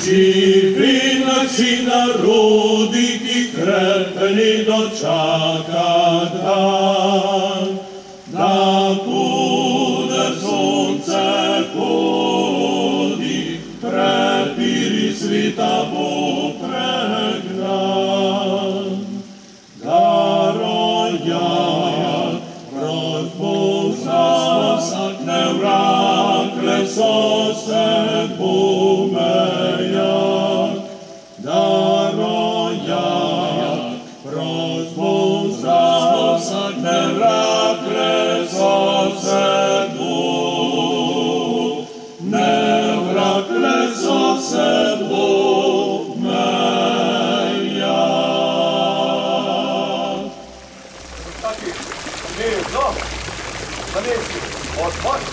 Živi naši narodi, ki krepeni dočaka dan, da bude sonce hodi, prepiri sveta bo pregnan. Da rojaja, rozpozna, sakne vrak, leso se bo mejak. Da rojaja, rozpozna, sakne vrak, leso se bo ne vrak, leso se bo mejak. Taki, nežno, zanesi, odmah.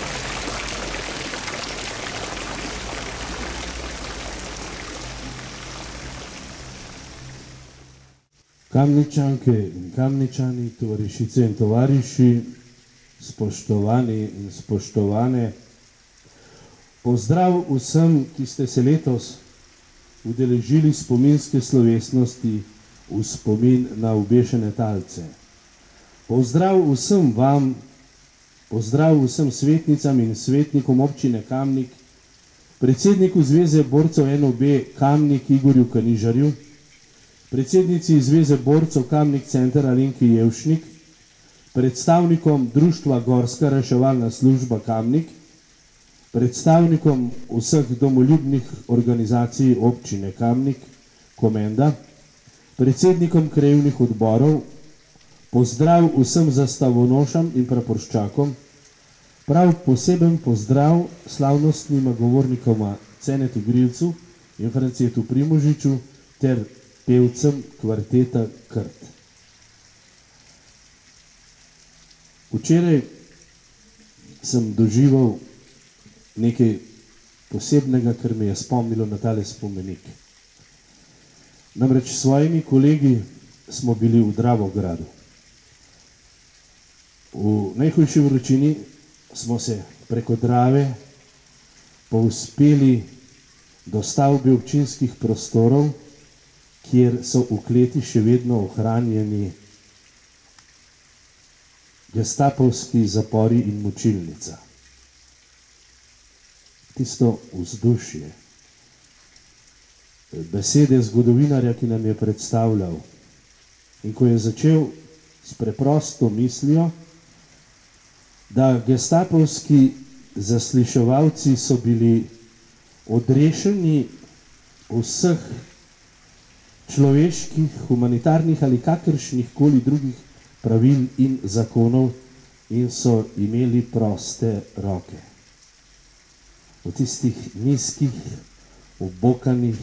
Kamničanke in kamničani, tovarišice in tovariši, spoštovani in spoštovane, pozdrav vsem, ki ste se letos udeležili spominske slovesnosti v spomin na obešene talce. Pozdrav vsem vam, pozdrav vsem svetnicam in svetnikom občine Kamnik, predsedniku Zveze borcev NOB Kamnik Igorju Kanižarju, predsednici Zveze borcev Kamnik Center Alenki Jevšnik, predstavnikom Društva Gorska reševalna služba Kamnik, predstavnikom vseh domoljubnih organizacij občine Kamnik, Komenda, predsednikom krajevnih odborov, pozdrav vsem zastavonošam in praporščakom, prav poseben pozdrav slavnostnima govornikoma Cenetu Grilcu in Francetu Primožiču ter pevcem kvarteta Krt. Včeraj sem doživel nekaj posebnega, kar me je spomnilo na tale spomenik. Namreč s svojimi kolegi smo bili v Dravogradu. V najhujši vročini smo se preko Drave povzpeli do stavbe občinskih prostorov, kjer so v kleti še vedno ohranjeni gestapovski zapori in mučilnica. Tisto vzdušje, besede zgodovinarja, ki nam je predstavljal, in ko je začel s preprosto mislijo, da gestapovski zasliševalci so bili odrešeni vseh človeških, humanitarnih ali kakršnih koli drugih pravil in zakonov in so imeli proste roke. V tistih nizkih, obokanih,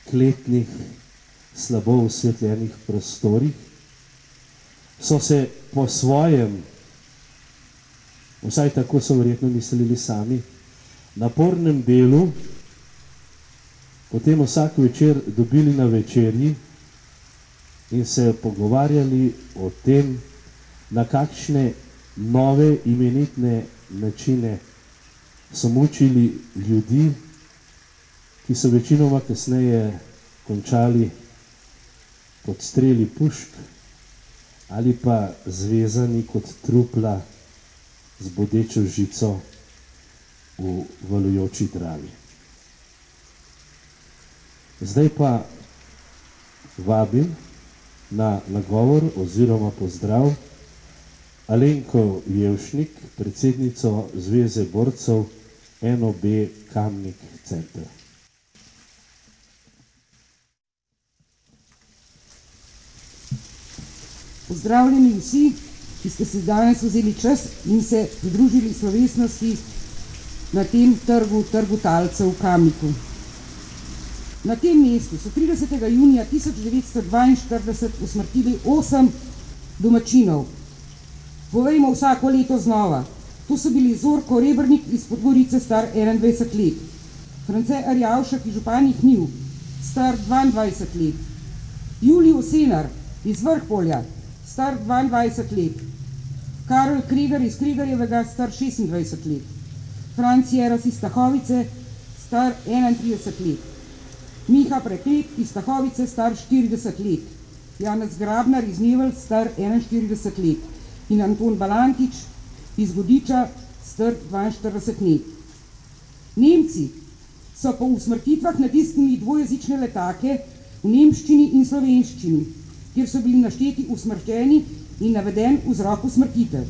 kletnih, slabo osvetljenih prostorih so se po svojem, vsaj tako so verjetno mislili sami, napornem delu potem vsak večer dobili na večerji in se pogovarjali o tem, na kakšne nove imenitne načine so mučili ljudi, ki so večinoma kasneje končali pod streli pušk ali pa zvezani kot trupla z bodečo žico v valujoči Dravi. Zdaj pa vabim na nagovor oziroma pozdrav Alenko Jevšnik, predsednico Zveze borcev NOB Kamnik Center. Pozdravljeni vsi, ki ste se danes vzeli čas in se pridružili slovesnosti na tem trgu talcev v Kamniku. Na tem mestu so 30. junija 1942 usmrtili 8 domačinov. Povejmo vsako leto znova. To so bili Zorko Rebrnik iz Podgorice, star 21 let, France Arjavšek iz Županjih Njiv, star 22 let, Julij Osenar iz Vrhpolja, star 22 let, Karel Kregar iz Kregarjevega, star 26 let, Franc Jeras iz Stahovice, star 31 let. Miha Preklet iz Stahovice, star 40 let. Janez Grabnar iz Nevelj, star 41 let. In Anton Balantič iz Godiča, star 42 let. Nemci so po usmrtitvah natisnili dvojezične letake v nemščini in slovenščini, kjer so bili našteti usmrčeni in naveden vzrok usmrtitev.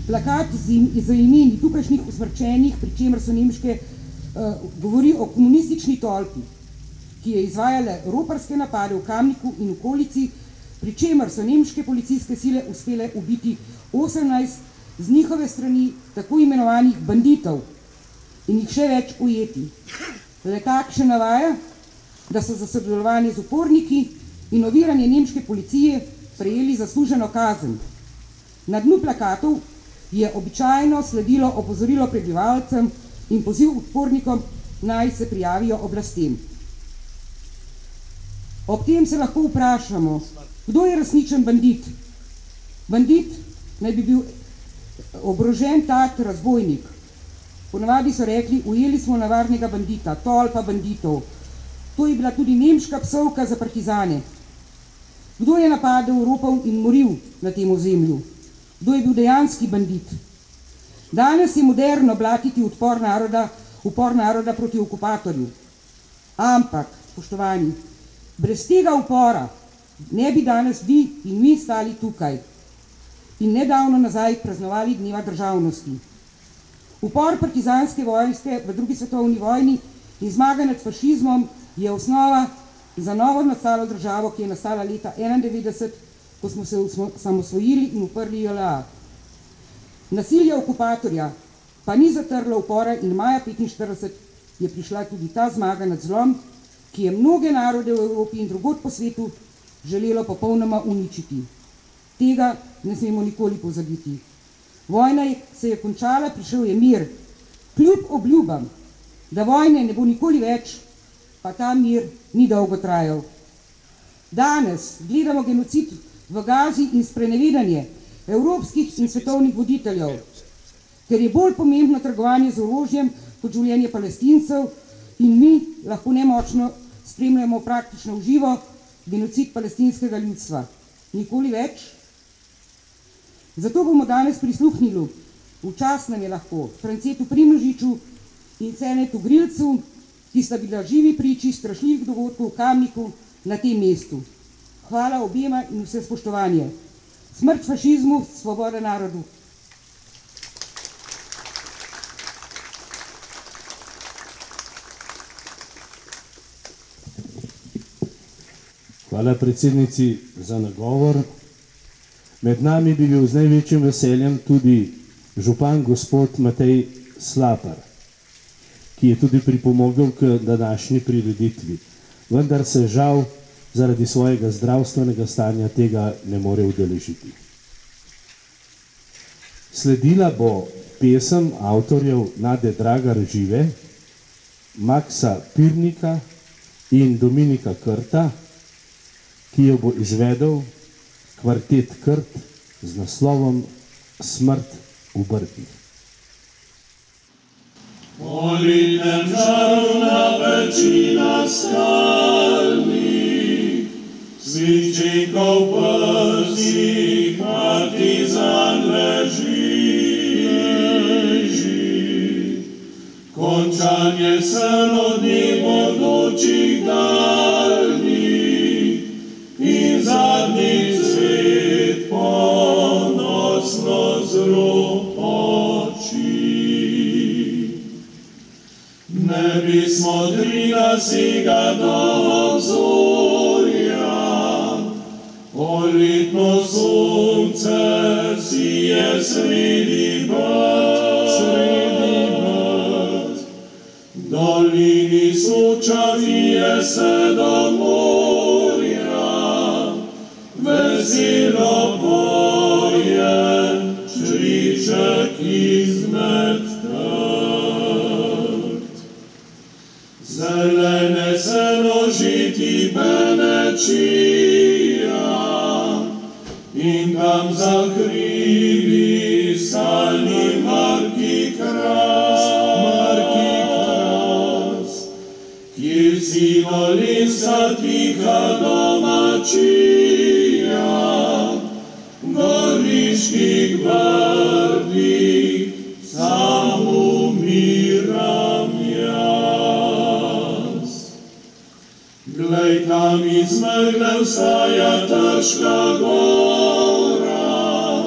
Plakat z imeni tukajšnjih usmrčenih, pri čemer so nemške, govori o komunistični tolpi, ki je izvajala roparske napade v Kamniku in okolici, pri čemer so nemške policijske sile uspele ubiti 18 z njihove strani tako imenovanih banditov in jih še več ujeti. Letak še navaja, da so za sodelovanje z uporniki in oviranje nemške policije prejeli zasluženo kazen. Na dnu plakatov je običajno sledilo opozorilo prebivalcem in poziv upornikom, naj se prijavijo oblastem. Ob tem se lahko vprašamo, kdo je resničen bandit? Bandit naj bi bil oborožen tat razbojnik. Ponavadi so rekli, ujeli smo navarnega bandita, tolpa banditov. To je bila tudi nemška psovka za partizane. Kdo je napadel, ropal in moril na tem ozemlju? Kdo je bil dejanski bandit? Danes je moderno blatiti upor naroda proti okupatorju. Ampak, spoštovani, brez tega upora ne bi danes vi in mi stali tukaj in nedavno nazaj praznovali dneva državnosti. Upor partizanske vojske v drugi svetovni vojni in zmaga nad fašizmom je osnova za novo nastalo državo, ki je nastala leta 1991, ko smo se osamosvojili in uprli JLA. Nasilje okupatorja pa ni zatrlo upora in maja 1945 je prišla tudi ta zmaga nad zlom, ki je mnoge narode v Evropi in drugod po svetu želelo popolnoma uničiti. Tega ne smemo nikoli pozabiti. Vojna se je končala, prišel je mir. Kljub obljubam, da vojne ne bo nikoli več, pa ta mir ni dolgo trajal. Danes gledamo genocid v Gazi in sprenevedanje evropskih in svetovnih voditeljev, ker je bolj pomembno trgovanje z orožjem kot življenje Palestincev in mi lahko nemočno spremljamo praktično v živo genocid palestinskega ljudstva. Nikoli več? Zato bomo danes prisluhnili, v čast nam je lahko, Francetu Primožiču in Cenetu Grilcu, ki sta bila živi priči strašljivih dogodkov v Kamniku na tem mestu. Hvala obema in vse spoštovanje. Smrt fašizmu, svoboda narodu. Hvala predsednici za nagovor. Med nami bi bil z največjim veseljem tudi župan gospod Matej Slapar, ki je tudi pripomogel k današnji prireditvi, vendar se žal zaradi svojega zdravstvenega stanja tega ne more udeležiti. Sledila bo pesem avtorjev Nade Dragar Žive, Maksa Pirnika in Dominika Krta, ki jo bo izvedel kvartet Krt z naslovom Smrt v Brkih. Po letnem žaru na pečinah skalnih, svinčnikov prsih partizan leži. Končanje srno dni bodočih daljnih in zadnji cvet ponosno zropoči. Ne bi smodrila sega do obzorja, poletno sonce sije sredi brd, dolini Soča vije se do morja, veselo poje čriček izmed trd. Zelene se nožiti benečija in tam za hribi skalni marki kraj. dolinska tiha domačija, goriških vrtih sam umiram jaz. Glej, tam iz megle vstaja težka gora,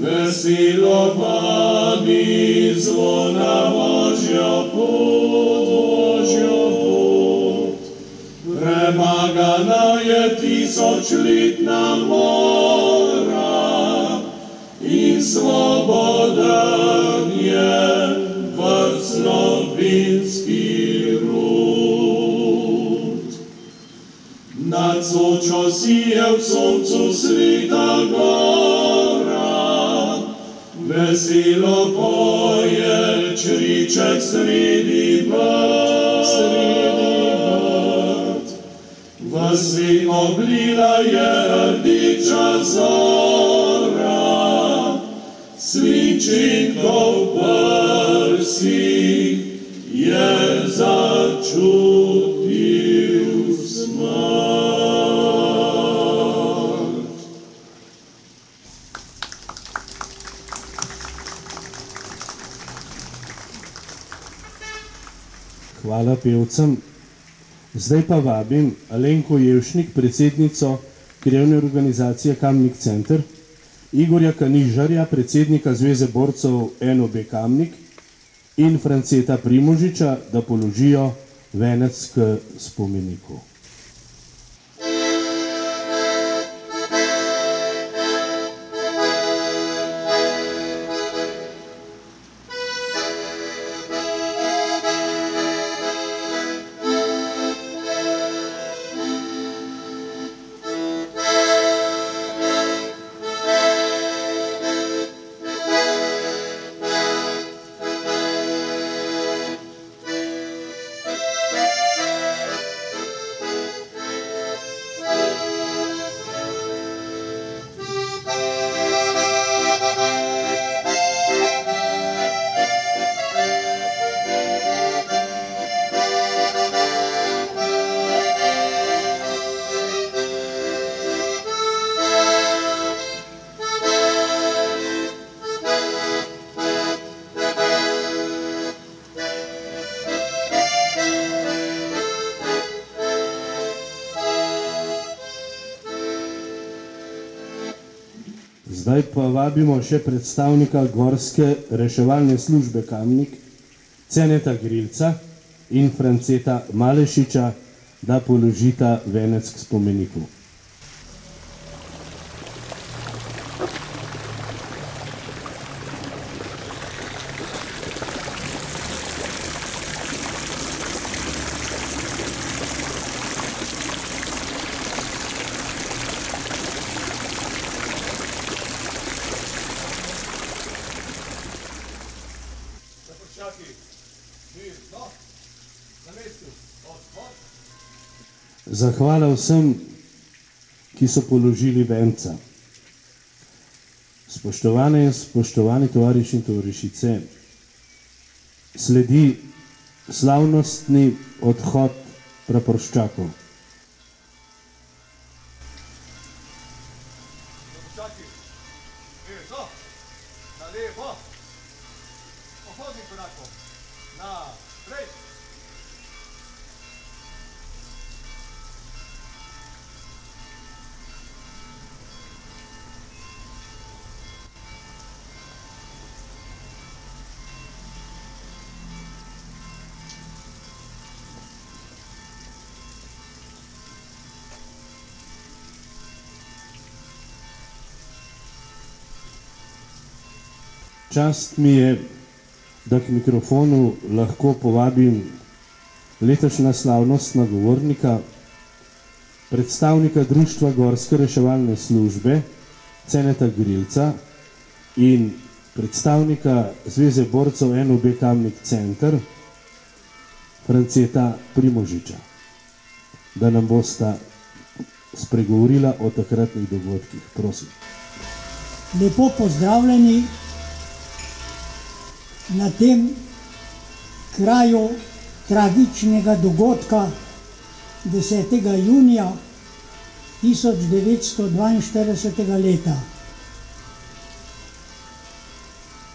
veselo vabi zvona Božjo pot. Premagana je tisočletna mora in svoboden je vrt slovenski rod. Nad Sočo sije v soncu sveta gora, veselo poje čriček sredi vrt. V svet oblila je rdeča zora, svinčenkov prsih je začutil smrt. Hvala pevcem. Zdaj pa vabim Alenko Jevšnik, predsednico krajevne organizacije Kamnik Center, Igorja Kanižarja, predsednika Zveze borcev NOB Kamnik in Franceta Primožiča, da položijo venec k spomeniku. Zdaj pa vabimo še predstavnika Gorske reševalne službe Kamnik, Ceneta Grilca in Franceta Malešiča, da položita venec k spomeniku. Zahvala vsem, ki so položili venca. Spoštovane in spoštovani tovariši in tovarišice, sledi slavnostni odhod praporščakov. Čast mi je, da k mikrofonu lahko povabim letošnja slavnostna govornika, predstavnika Društva Gorske reševalne službe Ceneta Grilca in predstavnika Zveze borcev NOB Kamnik Center Franceta Primožiča, da nam bosta spregovorila o takratnih dogodkih. Prosim. Lepo pozdravljeni na tem kraju tragičnega dogodka, 10. junija 1942. leta.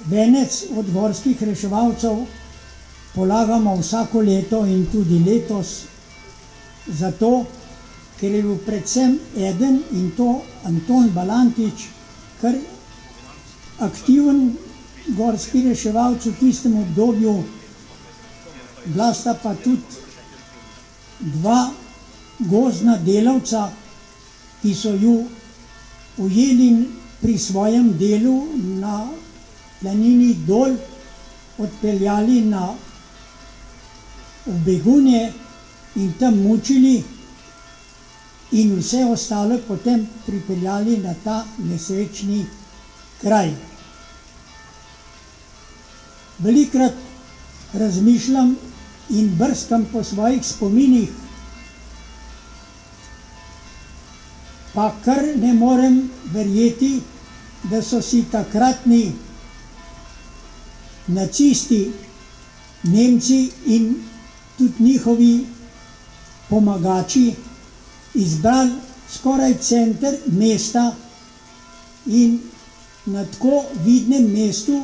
Venec od gorskih reševalcev polagamo vsako leto in tudi letos, zato ker je bil predvsem eden, in to Anton Balantič, kar aktiven gorski reševalc v tistem obdobju. Bila sta pa tudi dva gozdna delavca, ki so ju ujeli pri svojem delu na planini Dol, odpeljali v Begunje in tam mučili in vse ostalo potem pripeljali na ta nesrečni kraj. Velikokrat razmišljam in brskam po svojih spominih, pa kar ne morem verjeti, da so si takratni nacisti, Nemci in tudi njihovi pomagači izbrali skoraj center mesta in na tako vidnem mestu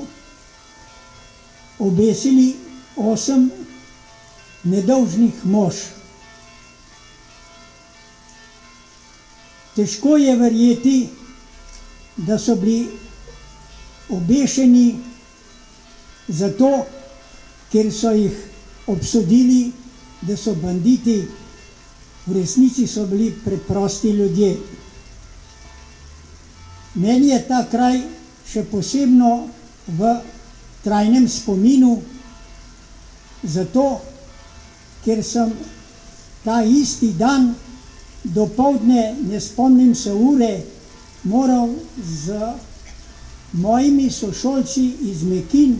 obesili 8 nedolžnih mož. Težko je verjeti, da so bili obešeni zato, ker so jih obsodili, da so banditi, v resnici so bili preprosti ljudje. Meni je ta kraj še posebno v trajnem spominu, zato, ker sem ta isti dan dopoldne, ne spomnim se ure, moral z mojimi sošolci iz Mekin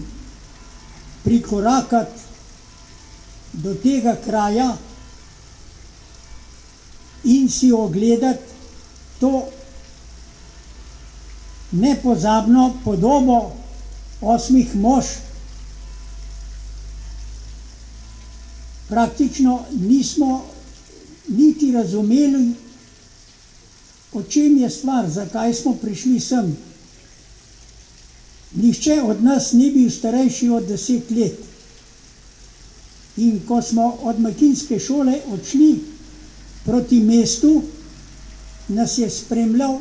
prikorakati do tega kraja in si ogledati to nepozabno podobo 8 mož. Praktično nismo niti razumeli, o čem je stvar, zakaj smo prišli sem. Nihče od nas ni bil starejši od 10 let. In ko smo od Mekinske šole odšli proti mestu, nas je spremljal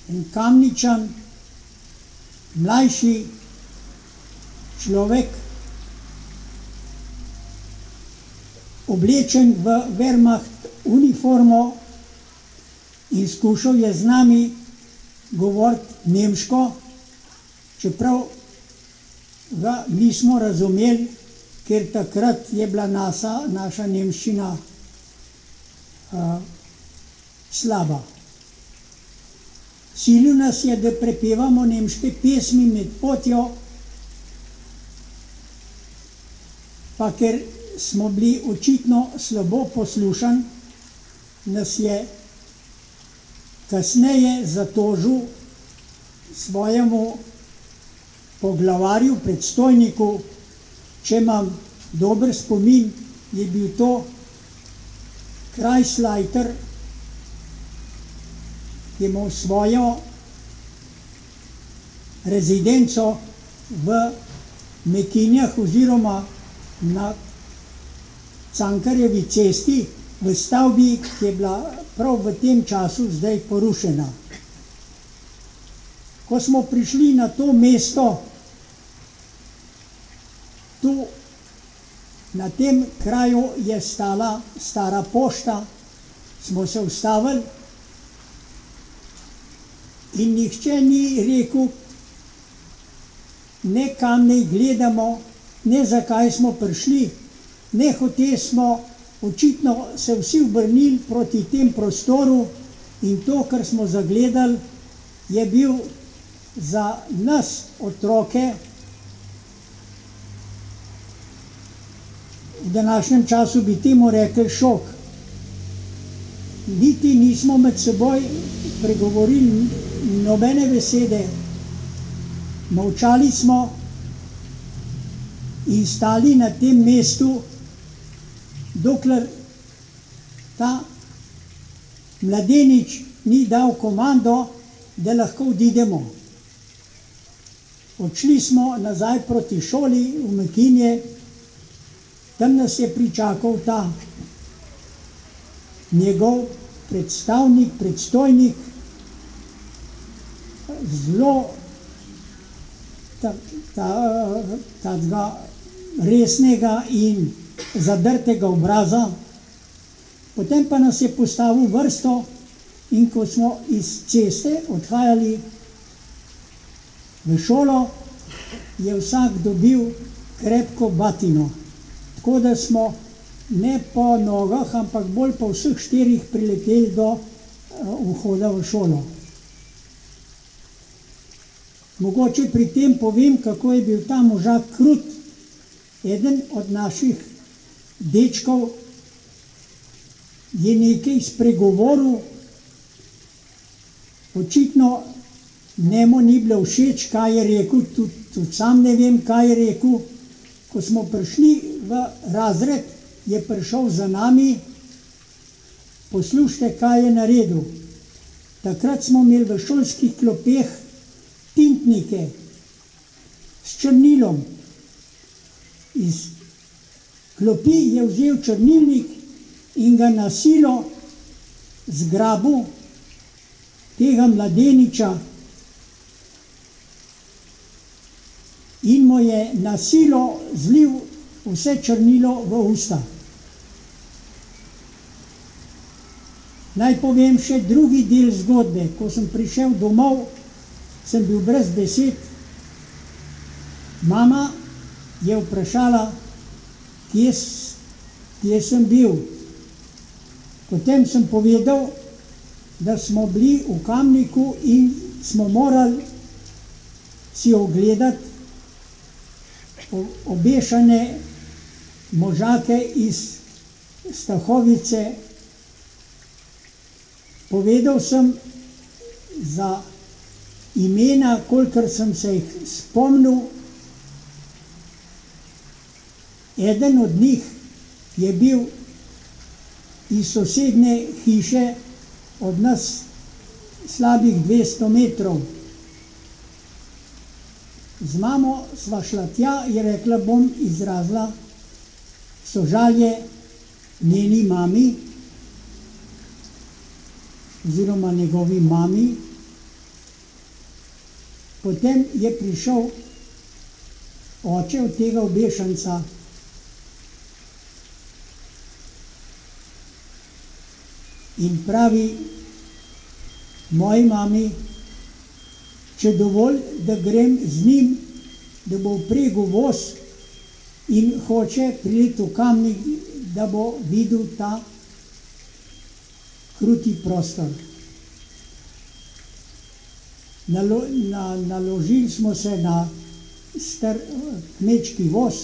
en Kamničan, mlajši človek, oblečen v Wehrmacht uniformo, in skušal je z nami govoriti nemško, čeprav ga nismo razumeli, ker takrat je bila naša nemščina slaba. Silil nas je, da prepevamo nemške pesmi med potjo, pa ker smo bili očitno slabo poslušani, nas je kasneje zatožil svojemu poglavarju, predstojniku. Če imam dober spomin, je bil to Kreisleiter, ki je imel svojo rezidenco v Mekinjah oziroma na Cankarjevi cesti, v stavbi, ki je bila prav v tem času zdaj porušena. Ko smo prišli na to mesto, tu na tem kraju je stala stara pošta, smo se ustavili in nihče ni rekel, ne kam ne gledamo, ne zakaj smo prišli, ne hote smo, očitno se vsi obrnili proti tem prostoru in to, kar smo zagledali, je bil za nas, otroke, v današnjem času bi temu rekli šok. Niti nismo med seboj pregovorili nobene besede, molčali smo in stali na tem mestu dokler ta mladenič ni dal komando, da lahko odidemo. Odšli smo nazaj proti šoli v Mekinje, tam nas je pričakal ta njegov predstavnik, predstojnik, zelo takega resnega in zadrtega obraza. Potem pa nas je postavil v vrsto in ko smo iz ceste odhajali v šolo, je vsak dobil krepko batino. Tako da smo ne po nogah, ampak bolj po vseh štirih prileteli do vhoda v šolo. Mogoče pri tem povem, kako je bil ta možak krut. Eden od naših dečkov je nekaj spregovoril, očitno njemu ni bilo všeč, kaj je rekel, tudi sam ne vem, kaj je rekel. Ko smo prišli v razred, je prišel za nami, poslušajte, kaj je naredil. Takrat smo imeli v šolskih klopeh tintnike s črnilom. Iz klopi je vzel črnilnik in ga na silo zgrabil tega mladeniča in mu je na silo zlil vse črnilo v usta. Naj povem še drugi del zgodbe. Ko sem prišel domov, sem bil brez besed. Mama je vprašala, kje sem bil. Potem sem povedal, da smo bili v Kamniku in smo morali si ogledati obešane možake iz Stahovice. Povedal sem za imena, kolikor sem se jih spomnil. Eden od njih je bil iz sosednje hiše od nas slabih 200 metrov. Z mamo sva šla tja, je rekla, bom izrazila sožalje njeni mami oziroma njegovi mami. Potem je prišel oče od tega obešanca in pravi moji mami, če dovolj, da grem z njim, da bo vpregel voz in hoče priti v Kamnik, da bo videl ta kruti prostor. Naložili smo se na star kmečki voz.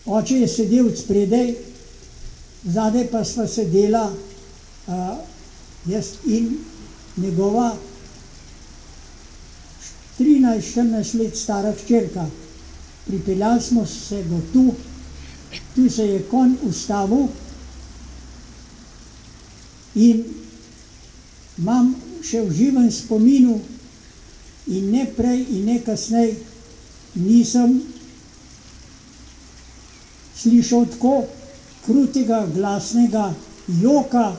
Oče je sedel spredaj, zadaj pa sva sedela jaz in njegova 13-14 let stara hčerka. Pripeljali smo se do tu se je konj ustavil in imam še v živem spominu in ne prej in ne kasneje nisem slišal tako krutega glasnega joka,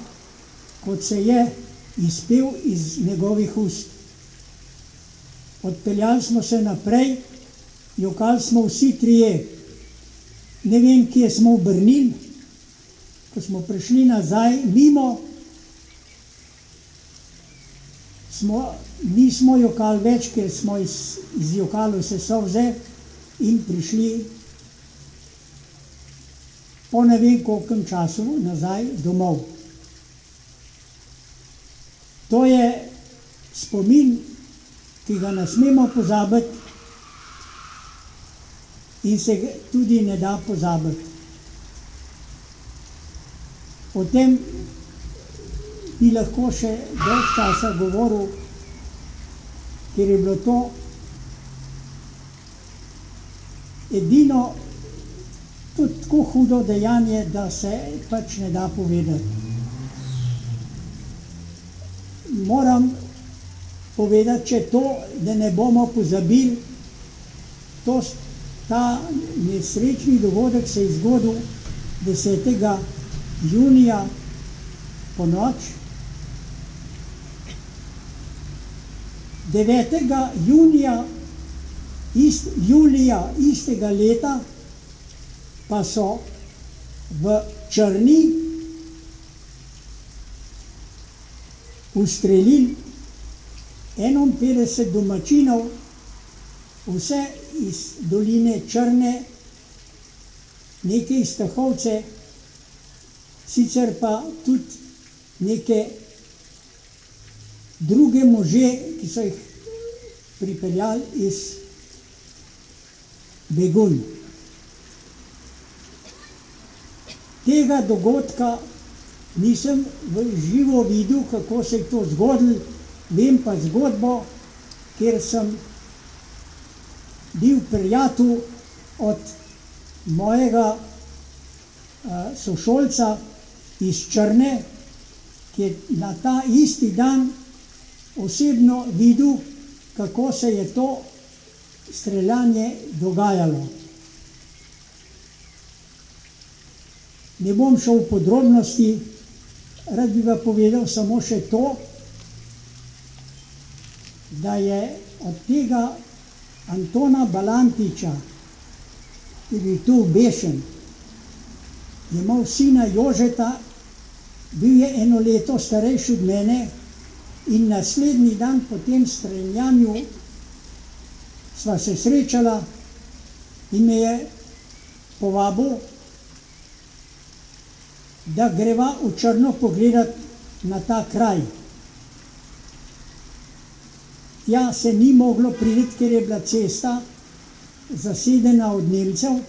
kot se je izpel iz njegovih ust. Odpeljali smo se naprej, jokali smo vsi trije. Ne vem, kje smo obrnili, ko smo prišli nazaj mimo, nismo jokali več, ker smo izjokali vse solze in prišli po ne vem kolkem času nazaj domov. To je spomin, ki ga ne smemo pozabiti in se tudi ne da pozabiti. O tem bi lahko še dolg časa govoril, ker je bilo to edino tudi tako hudo dejanje, da se pač ne da povedati. Moram povedati, če to, da ne bomo pozabili, ta nesrečni dogodek se je zgodil 10. junija po noč. 9. julija istega leta pa so v Črni ustrelili 51 domačinov, vse iz doline Črne, nekaj iz Tahovce, sicer pa tudi neke druge može, ki so jih pripeljali iz Begunj. Tega dogodka nisem v živo videl, kako se je to zgodilo, vem pa zgodbo, ker sem bil prijatelj od mojega sošolca iz Črne, ki je na ta isti dan osebno videl, kako se je to streljanje dogajalo. Ne bom šel v podrobnosti, rad bi vam povedal samo še to, da je od tega Antona Balantiča, ki je bil tu obešen, je imel sina Jožeta, bil je 1 leto starejši od mene in naslednji dan po tem streljanju sva se srečala in me je povabil, da greva v Črno pogledati na ta kraj. Tja se ni moglo priti, ker je bila cesta zasedena od Nemcev,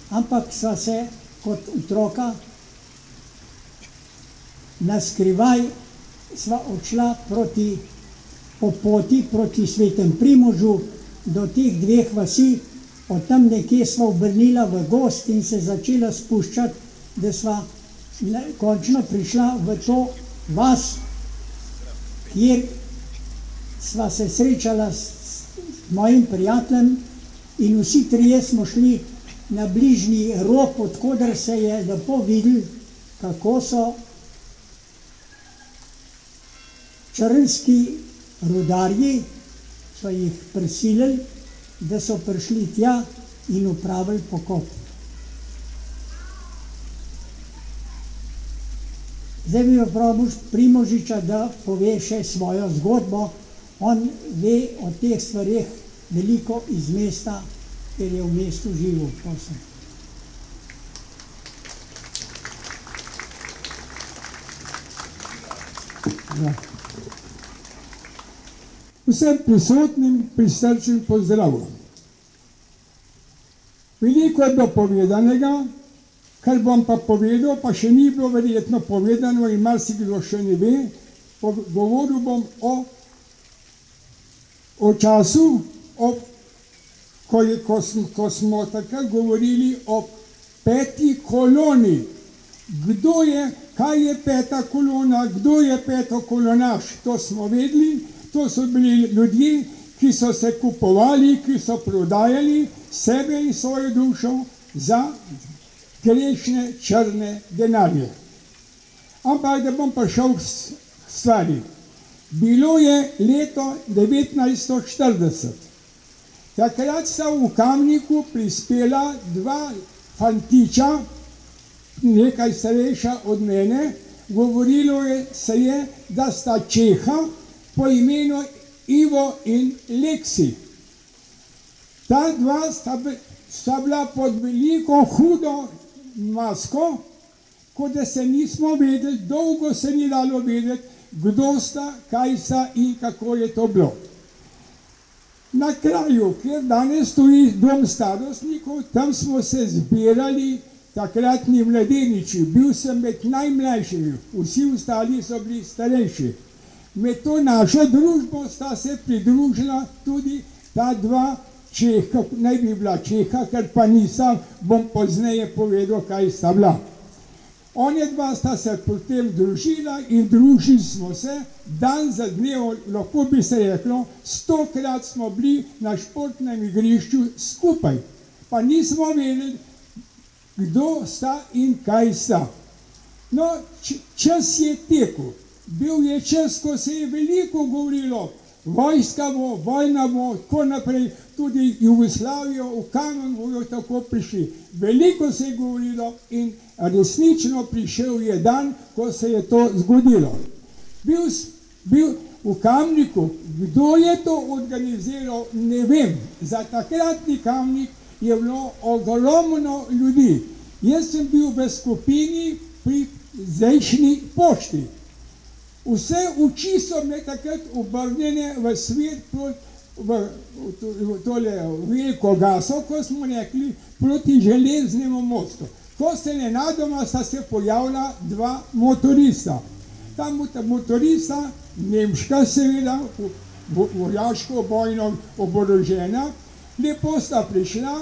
ampak sva se kot otroka na skrivaj sva odšla po poti proti Svetem Primožu do teh 2 vasi, od tam nekje sva obrnila v gozd in se začela spuščati, da sva končno prišla v to vas, kjer sva se srečala s mojim prijateljem in vsi trije smo šli na bližnji rob, odkoder se je lepo videl, kako so črnski rudarji, so jih prisilili, da so prišli tja in opravili pokop. Zdaj bi pa prosil Primožiča, da pove še svojo zgodbo. On ve o teh stvareh veliko iz mesta, ker je v mestu živel. Prosim. Ja. Vsem prisotnim prisrčen pozdrav. Veliko je bilo povedanega, kar bom pa povedal, pa še ni bilo verjetno povedano in marsikdo še ne ve. Govoril bom o času, ko smo takrat govorili o 5. koloni. Kdo je, kaj je 5. kolona, kdo je petokolonaš, to smo vedeli. To so bili ljudje, ki so se kupovali, ki so prodajali sebe in svojo dušo za grešne črne denarje. Ampak da bom prišel k stvari. Bilo je leto 1940. Takrat sta v Kamniku prispela 2 fantiča, nekaj starejša od mene. Govorilo se je, da sta Čeha po imenu Ivo in Leksi. Ta 2 sta bila pod veliko hudo masko, kot da se nismo vedeli, dolgo se ni dalo vedeti, kdo sta, kaj sta in kako je to bilo. Na kraju, kjer danes stoji dom starostnikov, tam smo se zbirali takratni mladeniči. Bil sem med najmlajšimi, vsi ostali so bili starejši. Med to našo družbo sta se pridružila tudi ta 2 Čeha, naj bi bila Čeha, ker pa nisem, bom pozneje povedal, kaj sta bila. Oni dva sta se potem družila in družili smo se, dan za dnev, lahko bi se reklo, 100-krat smo bili na športnem igrišču skupaj. Pa nismo vedeli, kdo sta in kaj sta. No, čas je tekel. Bil je čas, ko se je veliko govorilo, vojska bo, vojna bo, tako naprej, tudi Jugoslavijo, v Kamen bojo tako prišli. Veliko se je govorilo in resnično prišel je dan, ko se je to zgodilo. Bil v Kamniku, kdo je to organiziral, ne vem. Za takratni Kamnik je bilo ogromno ljudi. Jaz sem bil v skupini pri zdajšnji pošti. Vse oči so me takrat obrnjene v svet v tole veliko gaso, ko smo rekli, proti železnemu mostu. Ko se nenadoma sta se pojavila dva motorista. Ta motorista, nemška seveda, vojaško bojno oborožena, lepo sta prišla,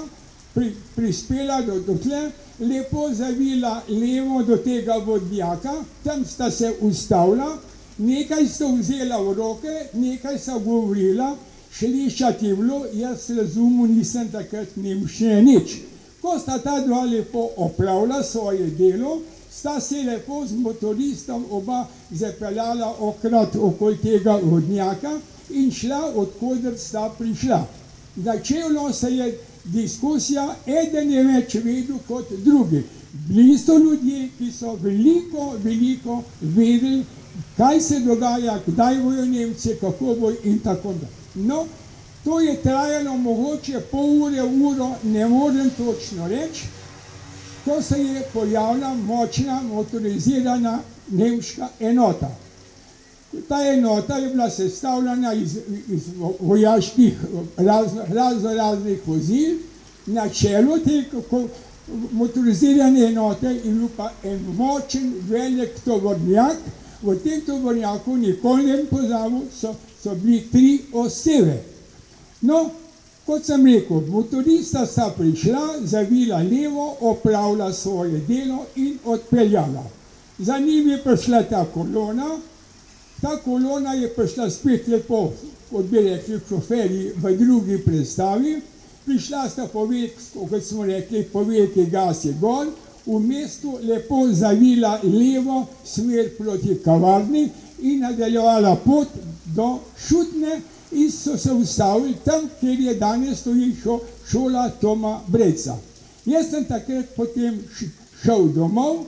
prispela do tle, lepo zavila levo do tega vodnjaka, tam sta se ustavila, nekaj sta vzela v roke, nekaj sta govorila, šliščati je bilo, jaz razumel nisem takrat nemščine nič. Ko sta ta dva lepo opravila svoje delo, sta se lepo z motoristom oba zapeljala okoli tega vodnjaka in šla, odkoder sta prišla. Začelo se je diskusija, eden je več vedel kot drugi. Bili so ljudje, ki so veliko vedeli, kaj se dogaja, kdaj bojo Nemci, kako bojo in tako naprej. No, to je trajalo mogoče pol ure, uro, ne morem točno reči, ko se je pojavila močna motorizirana nemška enota. Ta enota je bila sestavljena iz vojaških raznih vozil, na čelu te motorizirane enote je bil pa en močen, velik tovornjak. V tem tovornjaku, nikoli ne pozabil, so bili 3 osebe. No, kot sem rekel, motorista sta prišla, zavila levo, opravila svoje delo in odpeljala. Za njim je prišla ta kolona. Ta kolona je prišla spet lepo, kot bi rekli šoferji, v drugi predstavi. Prišla sta kot smo rekli, povejte gas je gor, v mestu lepo zavila levo, smer proti kavarni in nadaljevala pot do Šutne in so se ustavili tam, kjer je danes stoji šola Toma Breca. Jaz sem takrat potem šel domov,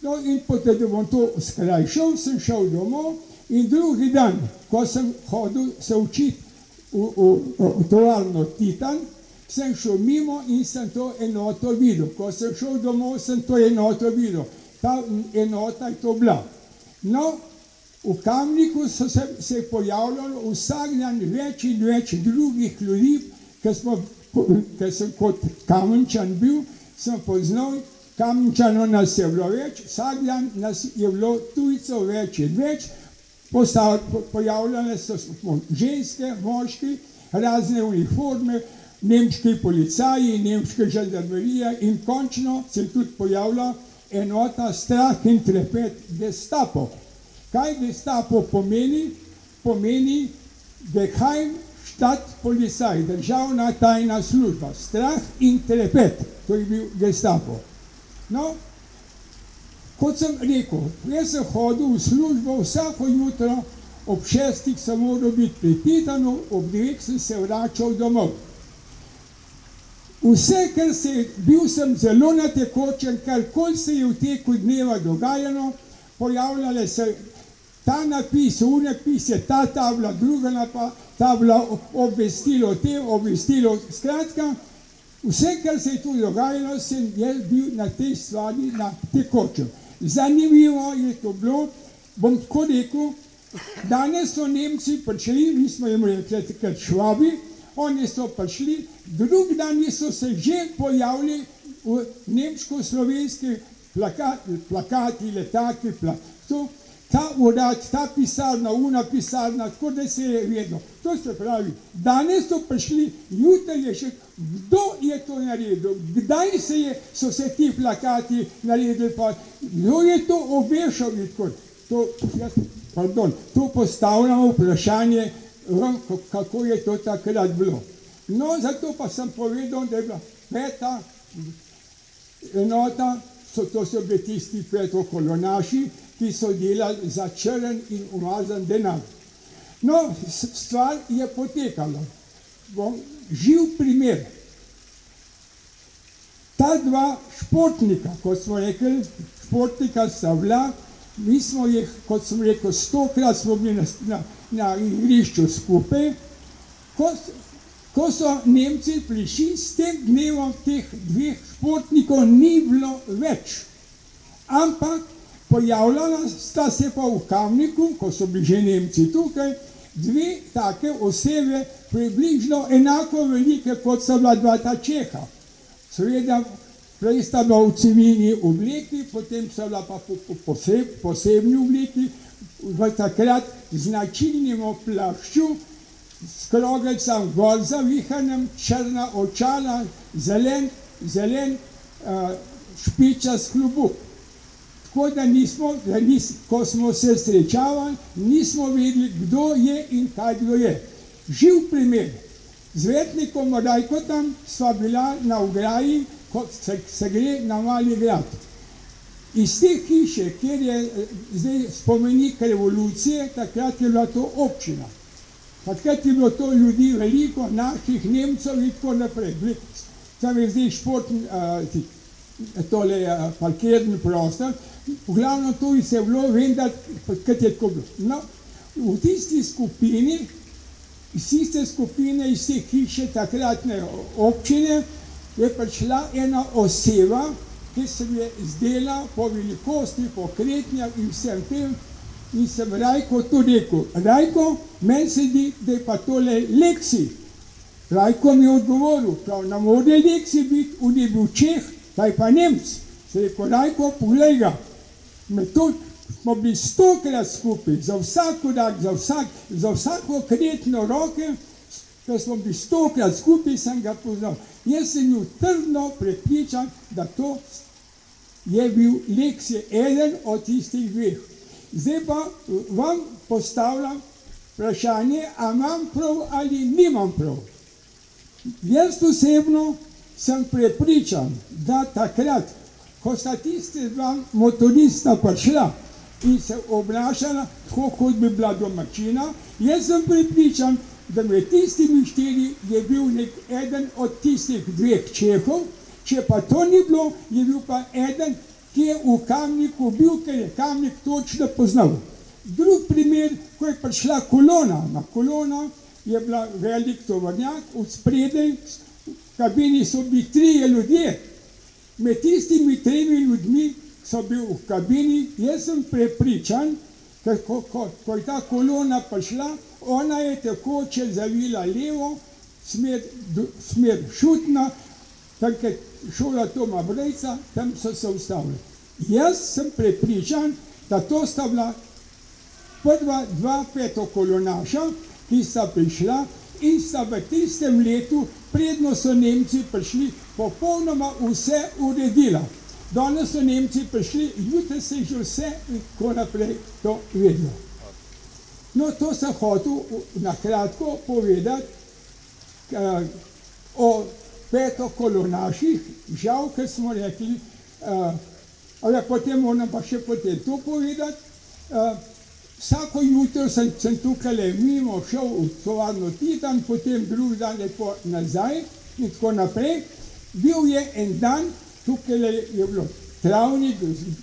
no in potem, da bom to skrajšal, sem šel domov. In drugi dan, ko sem hodil se učiti v tovarno Titan, sem šel mimo in sem to enoto videl. Ko sem šel domov, sem to enoto videl. Ta enota je to bila. No, v Kamniku se je pojavljalo vsak dan več in več drugih ljudi, ker sem kot Kamenčan bil, sem poznal, Kamenčanov nas je bilo več, vsak dan nas je bilo tujcev več in več, pojavljale so ženske, moški, razne uniforme, nemški policaji, nemške žandarmerije in končno se je tudi pojavila enota Strah in trepet Gestapo. Kaj Gestapo pomeni? Pomeni Geheim Stadtpolizei, državna tajna služba. Strah in trepet, to je bil Gestapo. No, kot sem rekel, jaz sem hodil v službo vsako jutro, ob 6 sem moral biti pri Titanu, ob 2 sem se vračal domov. Vse, kar bil sem zelo na tekočem, karkoli se je v teku dneva dogajalo, pojavljale se ta napis, napis je ta tabla, druga tabla, obvestilo te, obvestilo, skratka, vse, kar se je tu dogajalo, sem jaz bil na tej stvari na tekočem. Zanimivo je to bilo, bom tako rekel, danes so Nemci prišli, mi smo jim rekli takrat Švabi, oni so prišli, drugi dan so se že pojavili v nemško-slovenski plakati, letaki, ta urad, ta pisarna, una pisarna, tako da se je vedno. To se pravi, danes so prišli, jutri je še, kdo je to naredil, kdaj so se ti plakati naredili, pa kdo je to obešal, to postavljamo vprašanje, kako je to takrat bilo. No, zato pa sem povedal, da je bila 5. enota, to so bili tisti petokolonaši, ki so delali za črn in umazan denar. No, stvar je potekala. Živ primer. Ta dva športnika, kot smo rekli, športnika sta bila, mi smo jih, kot sem rekel, 100-krat smo bili na igrišču skupaj. Ko so Nemci prišli, s tem dnevom teh dveh športnikov ni bilo več. Ampak pojavljala sta se pa v Kamniku, ko so bili že Nemci tukaj, dve take osebe, približno enako velike, kot sta bila dva ta Čeha. Seveda, prej sta bila v civilni obleki, potem sta bila pa posebni obleki, v takrat značilnim plašču, s kroglicam gor zavihanem, črna očala, zelen špičast klobuk. Tako da ko smo se srečavali, nismo vedeli, kdo je in kaj kdo je. Živ primer. Z Vetnikom Rajkotom sva bila na ograji, ko se gre na Mali grad. Iz te hiše, kjer je zdaj spomenik revolucije, takrat je bila to občina. Takrat je bilo to ljudi veliko, naših Nemcev in tako naprej. Tam je zdaj športni, tole parkirni prostor. V glavno to je bilo, vendar, kad je tako bilo. No, v tisti skupini, iz te hiše takratne občine, je prišla ena oseba, ki se mi je zdela po velikosti, po kretnjah in vsem tem, in sem Rajko to rekel. Rajko, meni se zdi, da je pa tole Leksi. Rajko mi je odgovoril, prav, na more Leksi biti, on je bil Čeh, taj pa Nemc. Se rekel, Rajko, poglej ga. Smo bili 100-krat skupaj, za vsak korak, za vsako kretno roke, ko smo bili 100-krat skupaj, sem ga poznal. Jaz sem bil trdno prepričan, da to je bil Leksi, eden od tistih dveh. Zdaj pa vam postavljam vprašanje, a imam prav ali nimam prav. Jaz osebno sem prepričan, da takrat, ko sta tiste dva motorista prišla in se obnašala, tako kot bi bila domačina, jaz sem prepričan, da med tistimi 4 je bil eden od tistih dveh Čehov, če pa to ni bilo, je bil pa eden, ki je v Kamniku bil, ker je Kamnik točno poznal. Drug primer, ko je prišla kolona, na kolona je bila velik tovornjak, od spredaj v kabini so bili 3 ljudje. Med tistimi 3 ljudmi so bili v kabini, jaz sem prepričan, ker ko je ta kolona prišla, ona je tekoče zavila levo, smer Šutna, tam je šola Toma Brejca, tam so se ustavili. Jaz sem prepričan, da to sta bila prva 2 petokolonaša, ki sta prišla in sta v tistem letu, predno so Nemci prišli, popolnoma vse uredila. Danes so Nemci prišli, jutri se je že vse in tako naprej to vedlo. No, to sem hotel na kratko povedati o petokolonaših, žal, ker smo rekli, potem moram pa še potem to povedati. Vsako jutro sem tukaj mimo šel v tovarno Titan, potem drugi dan lepo nazaj in tako naprej. Bil je en dan, tukaj je bilo travnik,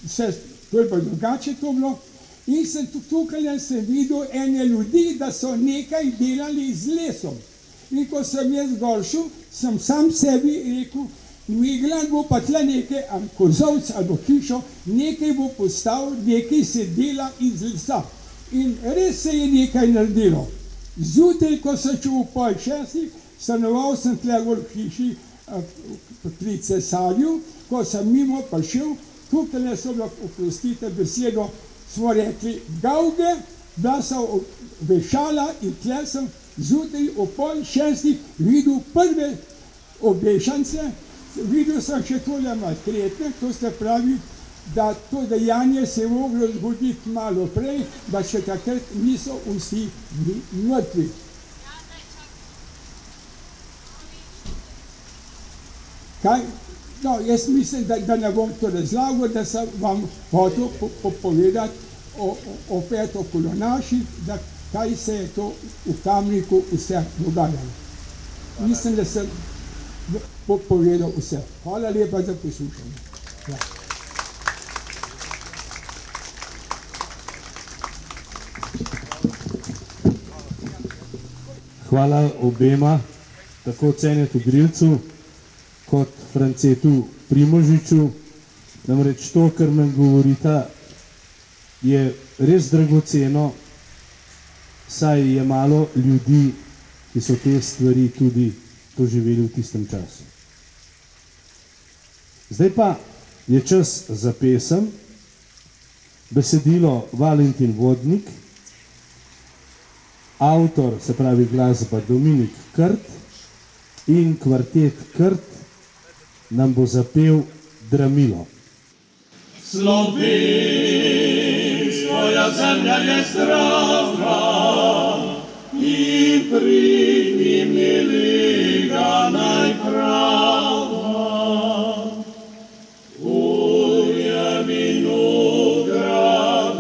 vse to je pa drugače to bilo, in tukaj sem videl ene ljudi, da so nekaj delali z lesom. In ko sem jaz gor šel, sem sam sebi rekel, Miglan bo pa tle nekaj, kozovc ali hišo, nekaj bo postavil, nekaj se dela iz lesa. In res se je nekaj naredilo. Zjutraj, ko sem čul ob 5:30, stanoval sem tle v hiši pri cesarju, ko sem mimo prišel, tukaj so bila, oprostite besedo, smo rekli gauge, da so vešala in tle sem zjutraj o 5:30 videl prve obešance, videl sem še tole maltretne, to se pravi, da to dejanje se je moglo zgoditi malo prej, da še takrat niso vsi bili mrtvi. Kaj? No, jaz mislim, da ne bom to razlagal, da sem vam hotel povedati o petokolonaših, da kaj se je to v Kamniku vse dogajalo. Mislim, da sem povedal vse. Hvala lepa za poslušanje. Ja. Hvala obema, tako Cenetu Grilcu kot Francetu Primožiču. Namreč to, kar nam govorita, je res dragoceno, saj je malo ljudi, ki so te stvari tudi doživeli v tistem času. Zdaj pa je čas za pesem, besedilo Valentin Vodnik, avtor, se pravi glasba Dominik Krt in kvartet Krt nam bo zapel Dramilo. Slovensk, tvoja zemlja je zdrava in pri njim je liga najprava. Ulje vinograd,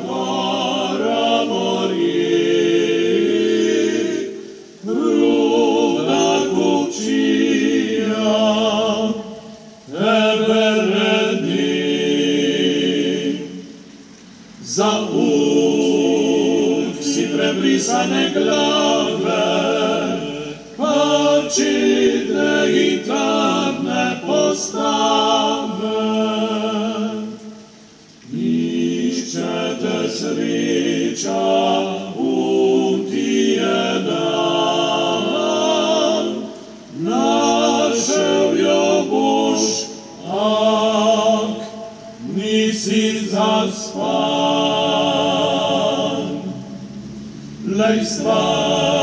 gora mori, rudna kupčija, za si prebrisane glave, očitne in tamne postave. Iščete sreča, ti je dan, našel jo boš, ak nisi zaspan. Lej spalnica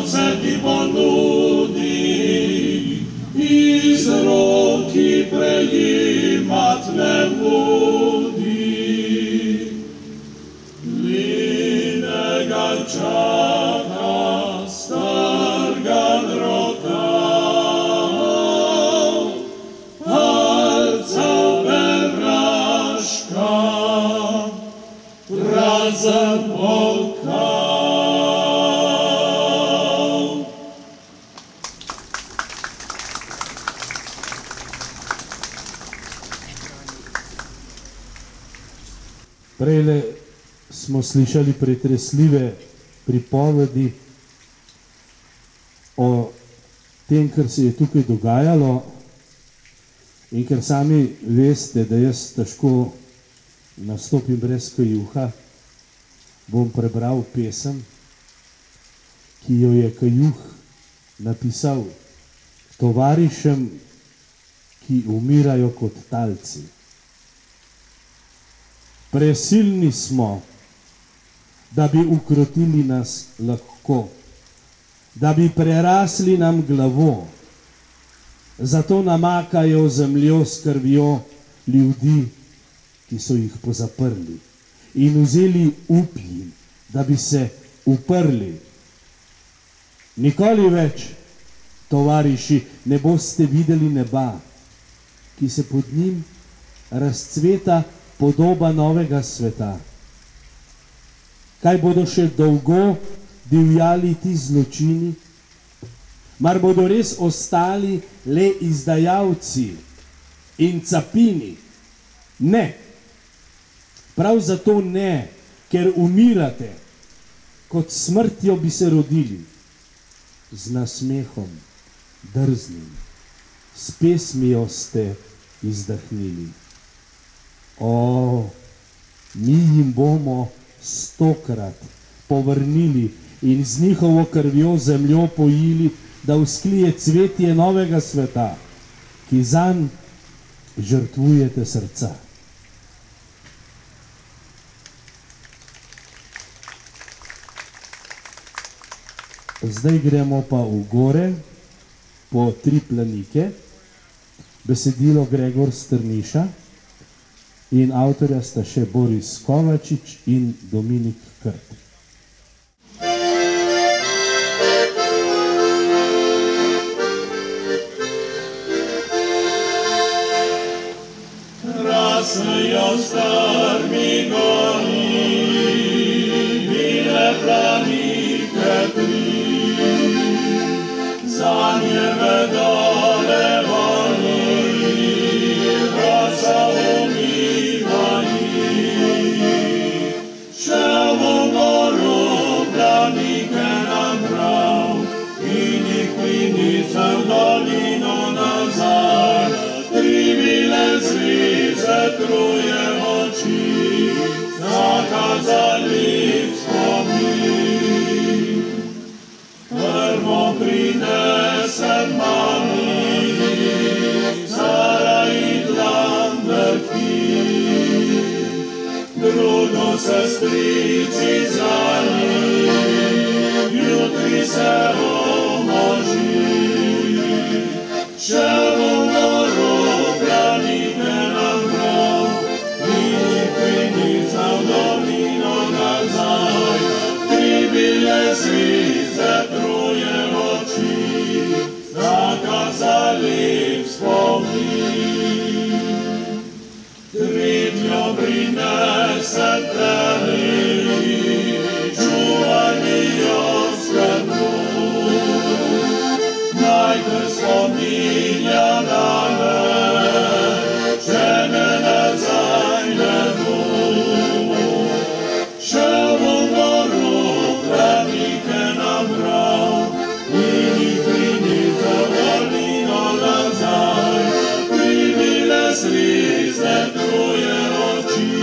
vse ti ponudi, iz roki prejimat ne budi. Linega čaka strgan rokav, palca beraška, prazen bokav. Prejle smo slišali pretresljive pripovedi o tem, kar se je tukaj dogajalo, in ker sami veste, da jaz težko nastopim brez kajuha, bom prebral pesem, ki jo je Kajuh napisal tovarišem, ki umirajo kot talci. Presilni smo, da bi ukrotili nas lahko, da bi prerasli nam glavo, zato namakajo zemljo s krvjo ljudi, ki so jih pozaprli in vzeli up jim, da bi se uprli. Nikoli več, tovariši, ne boste videli neba, ki se pod njim razcveta podoba novega sveta. Kaj bodo še dolgo divjali ti zločini? Mar bodo res ostali le izdajalci in capini? Ne. Prav zato ne, ker umirate, kot smrtjo bi se rodili, z nasmehom drznim, s pesmijo ste izdahnili. O, mi jim bomo 100-krat povrnili in z njihovo krvjo zemljo pojili, da vzklije cvetje novega sveta, ki zanj žrtvujete srca. Zdaj gremo pa v gore po 3 planike. Besedilo Gregor Strniša in avtorja sta še Boris Kovačič in Dominik Krt. Krasnejo strmi gori, bile planike 3, zanje vedole voli, rosa umivani. Šel bom goru planike nabral in jih prinesel v dolino nazaj. 3 bile zvize, truje oči, zakazali spomin. Prvo prinesem mami, zaradi dlan vrti, drugo sestrici zani, jutri se omoži. Šel bom goru planike nabral in jih prinesel v dolino nazaj. 3 bile zvize, truje oči, zakazali spomin. Tretjo prinesem tebi, čuvali jo skrbno. Naj te spominja dane, če me nazaj ne bo. Šel bom goru planike nabral in jih prinesel v dolino nazaj. 3 bile zvize, truje oči,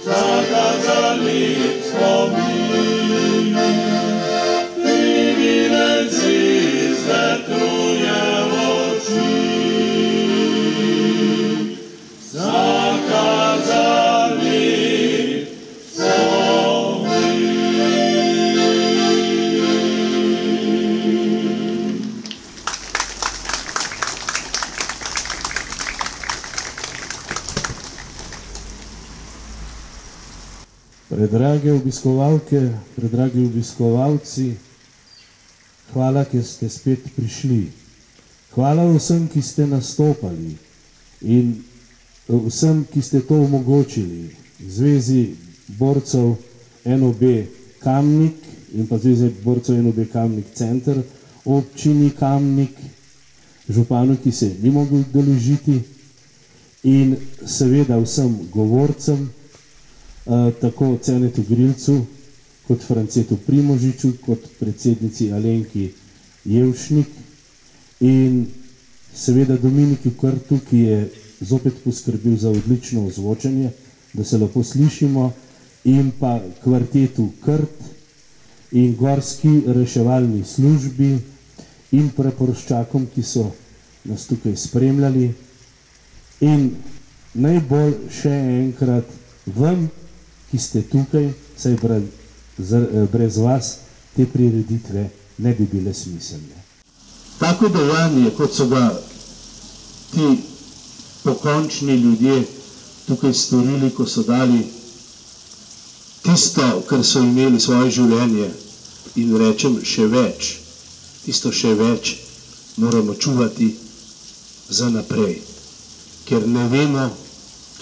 zakazali spomin. 3 bile zvize, truje oči, zakazali spomin. Predrage obiskovalke, predragi obiskovalci, hvala, ker ste spet prišli. Hvala vsem, ki ste nastopali in vsem, ki ste to omogočili. Zvezi borcev NOB Kamnik in pa Zveze borcev NOB Kamnik Center, občini Kamnik, županu, ki se ni mogel udeležiti, in seveda vsem govorcem, tako Cenetu Grilcu, kot Francetu Primožiču, kot predsednici Alenki Jevšnik in seveda Dominiku Krtu, ki je zopet poskrbel za odlično ozvočenje, da se lepo slišimo, in pa kvartetu Krt in gorski reševalni službi in preporoščakom, ki so nas tukaj spremljali, in najbolj še enkrat vam, ki ste tukaj, saj brez vas te prireditve ne bi bile smiselne. Tako dejanje, kot so ga ti pokončni ljudje tukaj storili, ko so dali tisto, kar so imeli svoje življenje, in rečem še več, tisto še več moramo čuvati za naprej, ker ne vemo,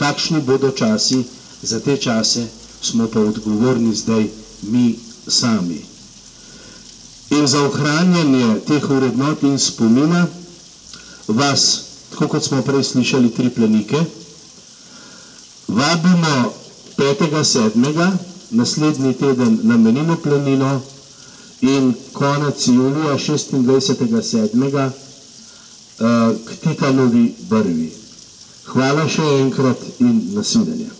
kakšni bodo časi. Za te čase smo pa odgovorni zdaj mi sami. In za ohranjanje teh vrednot in spomina vas, tako kot smo prej slišali 3 planike, vabimo 5.7. naslednji teden na Menino planino in konec julija 26.7. k Titanovi brvi. Hvala še enkrat in nasvidenje.